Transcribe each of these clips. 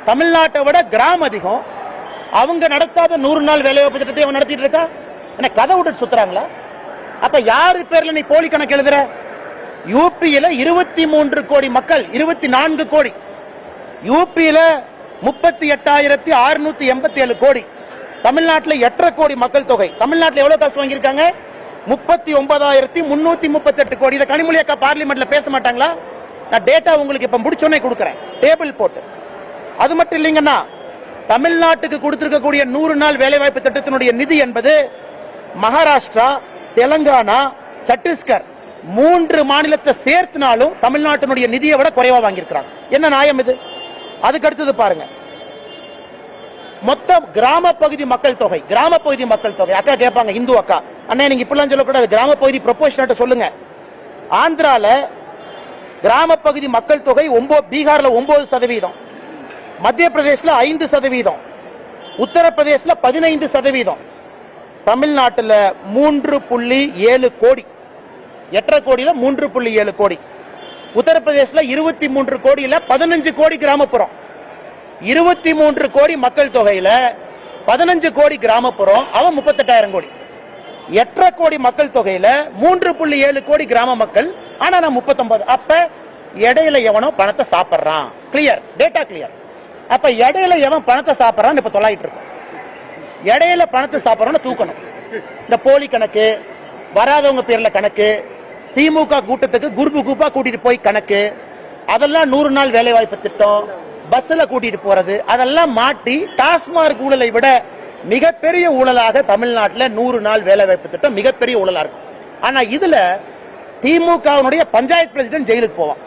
தமிழ்நாட்டை விட கிராமம் அதிகம். அவங்க நடத்தாத 100 நாள் வேலைவாய்ப்பு திட்டத்தை அவன் நடத்திட்டு இருக்கா. என்ன கதை விட்டு சுத்துறாங்களா? அப்ப யாரு பேர்ல நீ போலி கணக்கு எழுதுற? யூபியில 23 கோடி மக்கள், 24 கோடி. யூபியில 38,687 கோடி. தமிழ்நாட்டில் 8.5 கோடி மக்கள் தொகை. தமிழ்நாட்டில் எவ்வளவு காசு வாங்கியிருக்காங்க? 39,338 கோடி. இதை கனிமொழி அக்கா பார்லிமெண்ட்ல பேச மாட்டாங்களா? நான் டேட்டா உங்களுக்கு இப்ப முடிச்சோன்னே கொடுக்குறேன், டேபிள் போட்டு. அது மட்டும் இல்லைங்கன்னா, தமிழ்நாட்டுக்கு கொடுத்திருக்கக்கூடிய 100 நாள் வேலைவாய்ப்பு திட்டத்தினுடைய நிதி என்பது மகாராஷ்டிரா, தெலங்கானா, சத்தீஸ்கர் 3 மாநிலத்தை சேர்த்துனாலும் தமிழ்நாட்டினுடைய நிதியை விட குறைவா வாங்கியிருக்கிறாங்க. என்ன நியாயம் இது? அதுக்கு அடுத்தது பாருங்க, மொத்த கிராம பகுதி மக்கள் தொகை. கிராம பகுதி மக்கள் தொகை அக்கா கேட்பாங்க, இந்து அக்கா, அண்ணே நீங்க இப்படிலாம் சொல்லக்கூடாது, கிராம பகுதி ப்ரொபோர்ஷனேட் சொல்லுங்க. ஆந்திரால கிராம பகுதி மக்கள் தொகை பீகார்ல 9%, மத்திய பிரதேசல 5%, உத்தரப்பிரதேசல 15%, தமிழ்நாட்டில் 3.7 கோடி. 8.5 கோடியில 3.7 கோடி. உத்தரப்பிரதேசல 23 கோடியில 15 கோடி கிராமப்புறம். 23 கோடி மக்கள் தொகையில 15 கோடி கிராமப்புறம், அவன் 38,000 கோடி. 8.5 கோடி மக்கள் தொகையில 3.7 கோடி கிராம மக்கள், ஆனா நான் 39. அப்ப இடையில எவனோ பணத்தை சாப்பிடுறான். Clear, data clear. அப்ப இடையில எவன் பணத்தை சாப்பிடுறான் இப்ப தொலைட்டு இருக்கும். இடையில பணத்தை சாப்பிடறோம்னு தூக்கணும். இந்த போலி கணக்கு, வராதவங்க பேர்ல கணக்கு, திமுக கூட்டத்துக்கு குரூப்பா கூட்டிட்டு போய் கணக்கு, அதெல்லாம் 100 நாள் வேலை வாய்ப்பு திட்டம், பஸ்ல கூட்டிட்டு போறது, அதெல்லாம் மாட்டி டாஸ்மார்க் ஊழலை விட மிகப்பெரிய ஊழலாக தமிழ்நாட்டில் 100 நாள் வேலை வாய்ப்பு திட்டம் மிகப்பெரிய ஊழலா இருக்கும். ஆனா இதுல திமுகவுடைய பஞ்சாயத்து பிரசிடென்ட் ஜெயிலுக்கு போவான்.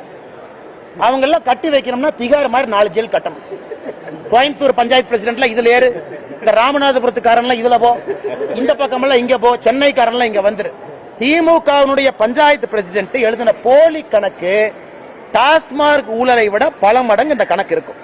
அவங்க எல்லாம் கட்டி வைக்கணும்னா திகார் மாதிரி 4 ஜெயில் கட்டணும். கோயம்புத்தூர் பஞ்சாயத்து பிரசிடென்ட்ல இதுல ஏறு, இந்த ராமநாதபுரத்துக்காரன்லாம் இதுல போ, இந்த பக்கமெல்லாம் இங்க போ, சென்னைக்காரன்லாம் இங்க வந்துரு. திமுகவுடைய பஞ்சாயத்து பிரசிடென்ட் எழுதின போலி கணக்கு டாஸ்மார்க் ஊழலை விட பல மடங்கு இந்த கணக்கு இருக்கும்.